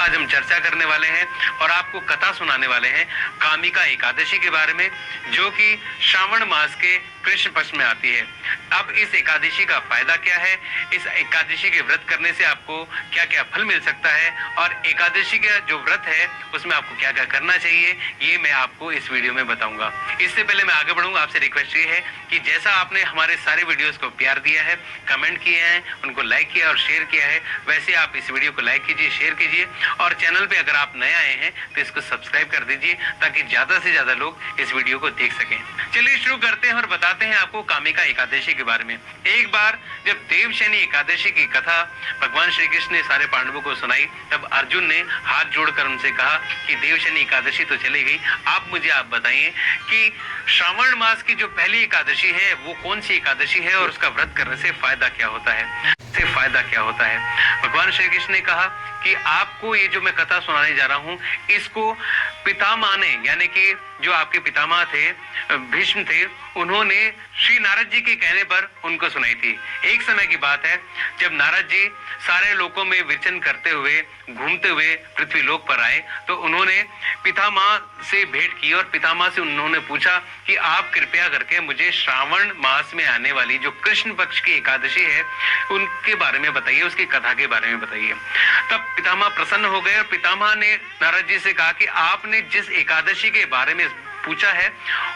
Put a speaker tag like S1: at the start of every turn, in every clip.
S1: आज हम चर्चा करने वाले हैं और आपको कथा सुनाने वाले हैं कामिका एकादशी के बारे में, जो कि श्रावण मास के कृष्ण पक्ष में आती है। अब इस एकादशी का फायदा क्या है, इस एकादशी के व्रत करने से आपको क्या क्या फल मिल सकता है और एकादशी का जो व्रत है उसमें आपको क्या क्या करना चाहिए, ये मैं आपको इस वीडियो में बताऊंगा। इससे पहले मैं आगे बढ़ूंगा, आपसे रिक्वेस्ट ये है कि जैसा आपने हमारे सारे वीडियोस को प्यार दिया है, कमेंट किए हैं, उनको लाइक किया और शेयर किया है, वैसे आप इस वीडियो को लाइक कीजिए, शेयर कीजिए और चैनल पे अगर आप नए आए हैं तो इसको सब्सक्राइब कर दीजिए ताकि ज्यादा से ज्यादा लोग इस वीडियो को देख सकें। चलिए शुरू करते हैं और बताते हैं आपको कामिका एकादशी के बारे में। एक बार जब देवशयनी एकादशी की कथा भगवान श्री कृष्ण ने सारे पांडवों को सुनाई, तब अर्जुन ने हाथ जोड़कर उनसे कहा कि देवशयनी एकादशी तो चली गई, आप बताइए कि श्रावण मास की जो पहली एकादशी है वो कौन सी एकादशी है और उसका व्रत करने से फायदा क्या होता है। भगवान श्री कृष्ण ने कहा कि आपको ये जो मैं कथा सुनाने जा रहा हूँ, इसको पितामह ने, यानी कि जो आपके पितामह थे भीष्म थे, उन्होंने श्री नारद जी के कहने पर उनको सुनाई थी। एक समय की बात है जब नारद जी सारे लोकों में विचरण करते हुए घूमते हुए पृथ्वी लोक पर आए, तो उन्होंने पितामह से भेंट की और पितामह से उन्होंने पूछा कि आप कृपया करके मुझे श्रावण मास में आने वाली जो कृष्ण पक्ष की एकादशी है उनके बारे में बताइए, उसकी कथा के बारे में बताइए। तब पितामह प्रसन्न हो गए और पितामह ने नारद जी से कहा कि आपने जिस एकादशी के बारे में पूछा है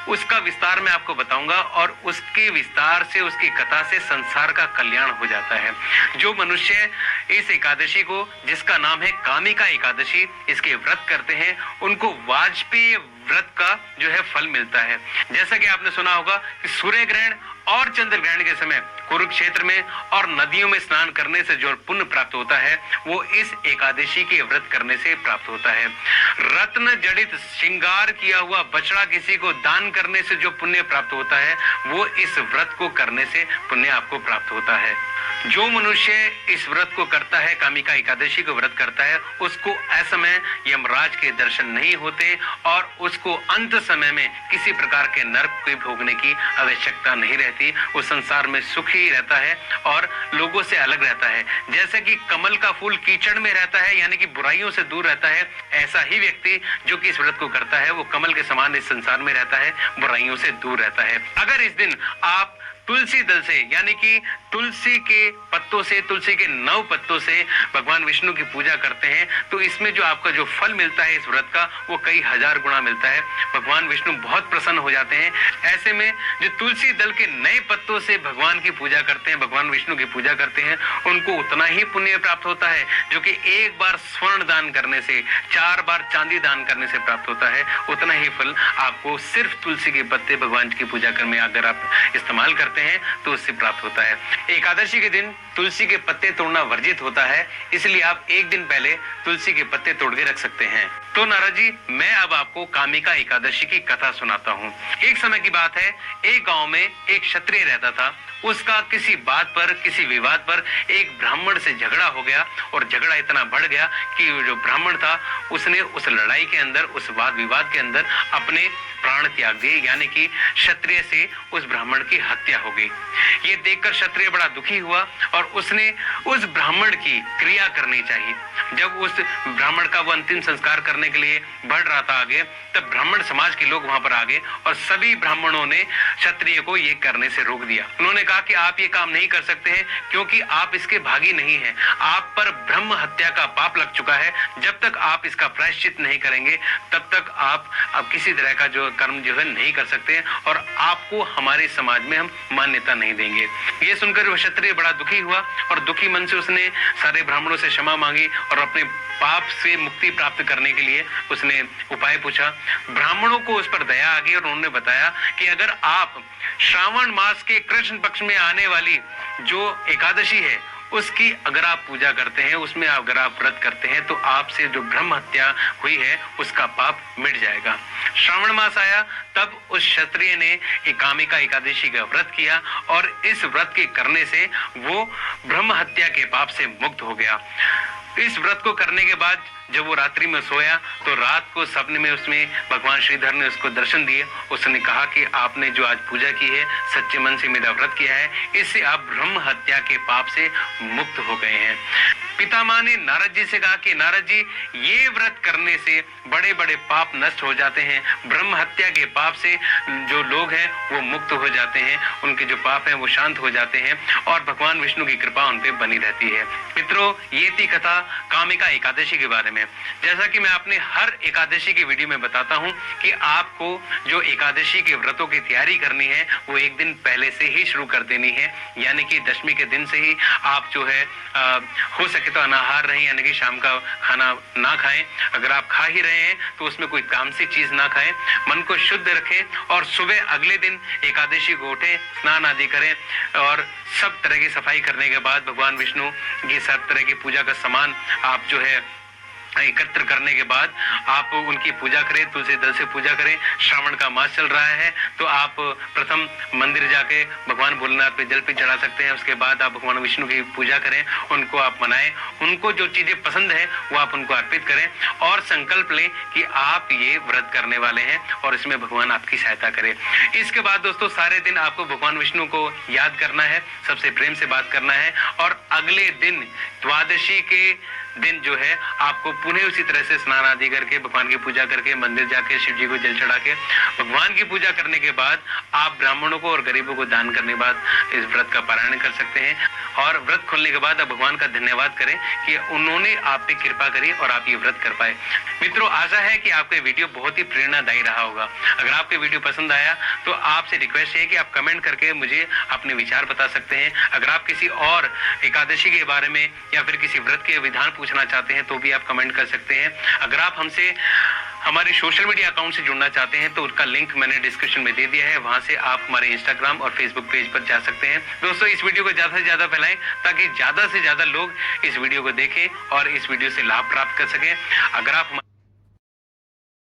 S1: उसका विस्तार मैं आपको बताऊंगा और उसके विस्तार से, उसकी कथा से संसार का कल्याण हो जाता है। जो मनुष्य इस एकादशी को, जिसका नाम है कामिका एकादशी, इसके व्रत करते हैं, उनको वाजपेयी व्रत का जो है फल मिलता है। जैसा कि आपने सुना होगा कि सूर्य ग्रहण और चंद्र ग्रहण के समय कुरुक्षेत्र में और नदियों में स्नान करने से जो पुण्य प्राप्त होता है वो इस एकादशी के व्रत करने से प्राप्त होता है। रत्न जड़ित श्रृंगार किया हुआ बछड़ा किसी को दान करने से जो पुण्य प्राप्त होता है वो इस व्रत को करने से पुण्य आपको प्राप्त होता है। जो मनुष्य इस व्रत को करता है, कामिका एकादशी को व्रत करता है, उसको असमय यमराज के दर्शन नहीं होते और उसको अंत समय में किसी प्रकार के नरक के भोगने की आवश्यकता नहीं रहती। वो संसार में सुखी रहता है और लोगों से अलग रहता है। जैसे कि कमल का फूल कीचड़ में रहता है, यानी कि बुराइयों से दूर रहता है, ऐसा ही व्यक्ति जो कि इस व्रत को करता है वो कमल के समान इस संसार में रहता है, बुराइयों से दूर रहता है। अगर इस दिन आप तुलसी दल से, यानी कि तुलसी के पत्तों से, तुलसी के 9 पत्तों से भगवान विष्णु की पूजा करते हैं तो इसमें जो आपका जो फल मिलता है इस व्रत का वो कई हजार गुना मिलता है। भगवान विष्णु बहुत प्रसन्न हो जाते हैं। ऐसे में जो तुलसी दल के नए पत्तों से भगवान की पूजा करते हैं, भगवान विष्णु की पूजा करते हैं, उनको उतना ही पुण्य प्राप्त होता है जो कि एक बार स्वर्ण दान करने से, 4 बार चांदी दान करने से प्राप्त होता है। उतना ही फल आपको सिर्फ तुलसी के पत्ते भगवान की पूजा करने में अगर आप इस्तेमाल करते हैं तो उससे प्राप्त होता है। एकादशी के दिन तुलसी के पत्ते तोड़ना वर्जित होता है, इसलिए आप एक दिन पहले तुलसी के पत्ते तोड़ के रख सकते हैं। तो नारद जी, मैं अब आपको कामिका एकादशी की कथा सुनाता हूँ। एक समय की बात है, एक गांव में एक क्षत्रिय रहता था। उसका किसी बात पर, किसी विवाद पर एक ब्राह्मण से झगड़ा हो गया और झगड़ा इतना बढ़ गया कि जो ब्राह्मण था उसने उस लड़ाई के अंदर, उस वाद विवाद के अंदर अपने प्राण त्याग दिए, यानी कि क्षत्रिय से उस ब्राह्मण की हत्या हो गई। ये देखकर क्षत्रिय बड़ा दुखी हुआ और उसने उस ब्राह्मण की क्रिया करनी चाहिए। जब उस ब्राह्मण का वो अंतिम संस्कार करने के लिए बढ़ रहा था आगे, तब ब्राह्मण समाज के लोग वहां पर आ गए और सभी ब्राह्मणों ने क्षत्रिय को ये करने से रोक दिया। उन्होंने कहा कि आप ये काम नहीं कर सकते हैं क्योंकि आप इसके भागी नहीं हैं, आप पर ब्रह्म हत्या का पाप लग चुका है। जब तक आप इसका प्रायश्चित नहीं करेंगे तब तक आप अब किसी तरह का जो कर्म जो है नहीं कर सकते और आपको हमारे समाज में हम मान्यता नहीं देंगे। ये सुनकर वह क्षत्रिय बड़ा दुखी हुआ और दुखी मन से उसने सारे ब्राह्मणों से क्षमा मांगी और अपने पाप से मुक्ति प्राप्त करने के लिए उसने उपाय पूछा। ब्राह्मणों को उस पर दया आ गई और उन्होंने बताया कि अगर आप श्रावण मास के कृष्ण पक्ष में आने वाली जो एकादशी है उसकी अगर आप पूजा करते हैं, उसमें अगर आप व्रत करते हैं तो आपसे जो ब्रह्म हत्या हुई है उसका पाप मिट जाएगा। श्रावण मास आया तब उस क्षत्रिय ने कामिका एकादशी का व्रत किया और इस व्रत के करने से वो ब्रह्म हत्या के पाप से मुक्त हो गया। इस व्रत को करने के बाद जब वो रात्रि में सोया तो रात को सपने में उसमें भगवान श्रीधर ने उसको दर्शन दिए। उसने कहा कि आपने जो आज पूजा की है, सच्चे मन से मेरा व्रत किया है, इससे आप ब्रह्म हत्या के पाप से मुक्त हो गए हैं। पितामह ने नारद जी से कहा कि नारद जी, ये व्रत करने से बड़े बड़े पाप नष्ट हो जाते हैं, ब्रह्म हत्या के पाप से जो लोग हैं वो मुक्त हो जाते हैं, उनके जो पाप हैं वो शांत हो जाते हैं और भगवान विष्णु की कृपा उन पे बनी रहती है। मित्रों, ये थी कथा कामिका एकादशी के बारे में। जैसा कि मैं अपने हर एकादशी की वीडियो में बताता हूं कि आपको जो एकादशी के व्रतों की तैयारी करनी है वो एक दिन पहले से ही शुरू कर देनी है, यानी कि दशमी के दिन से ही आप जो है हो सके तो अनाहार रहें, यानी कि शाम का खाना ना खाएं। अगर आप खा ही रहे हैं तो उसमें कोई तामसी चीज ना खाएं, मन को शुद्ध रखें और सुबह अगले दिन एकादशी को उठें, स्नान आदि करें और सब तरह की सफाई करने के बाद भगवान विष्णु की सब तरह की पूजा का सामान आप जो है एकत्र करने के बाद आप उनकी पूजा करें, तुलसी दल से पूजा करें। श्रावण का मास चल रहा है तो आप प्रथम मंदिर जाके भगवान भोलेनाथ पे जल पे चढ़ा सकते हैं। उसके बाद आप भगवान विष्णु की पूजा करें, उनको आप मनाएं, उनको जो चीजें पसंद है वो आप उनको अर्पित करें और संकल्प लें कि आप ये व्रत करने वाले हैं और इसमें भगवान आपकी सहायता करे। इसके बाद दोस्तों सारे दिन आपको भगवान विष्णु को याद करना है, सबसे प्रेम से बात करना है और अगले दिन द्वादशी के दिन जो है आपको पुनः उसी तरह से स्नान आदि करके भगवान की पूजा करके मंदिर जाके शिव जी को जल चढ़ा के भगवान की पूजा करने के बाद आप ब्राह्मणों को और गरीबों को दान करने के बाद इस व्रत का पारायण कर सकते हैं और व्रत खोलने के बाद आप भगवान का धन्यवाद करें कि उन्होंने आप पे कृपा करी और आप ये व्रत कर पाए। मित्रों, आशा है कि आपको वीडियो बहुत ही प्रेरणादायी रहा होगा। अगर आपको वीडियो पसंद आया तो आपसे रिक्वेस्ट है कि आप कमेंट करके मुझे अपने विचार बता सकते हैं। अगर आप किसी और एकादशी के बारे में या फिर किसी व्रत के विधान पूछना चाहते हैं तो भी आप कमेंट कर सकते हैं। अगर आप हमसे हमारे सोशल मीडिया अकाउंट से जुड़ना चाहते हैं तो उसका लिंक मैंने डिस्क्रिप्शन में दे दिया है, वहां से आप हमारे इंस्टाग्राम और फेसबुक पेज पर जा सकते हैं। दोस्तों, इस वीडियो को ज्यादा से ज्यादा फैलाएं ताकि ज्यादा से ज्यादा लोग इस वीडियो को देखें और इस वीडियो से लाभ प्राप्त कर सकें। अगर आप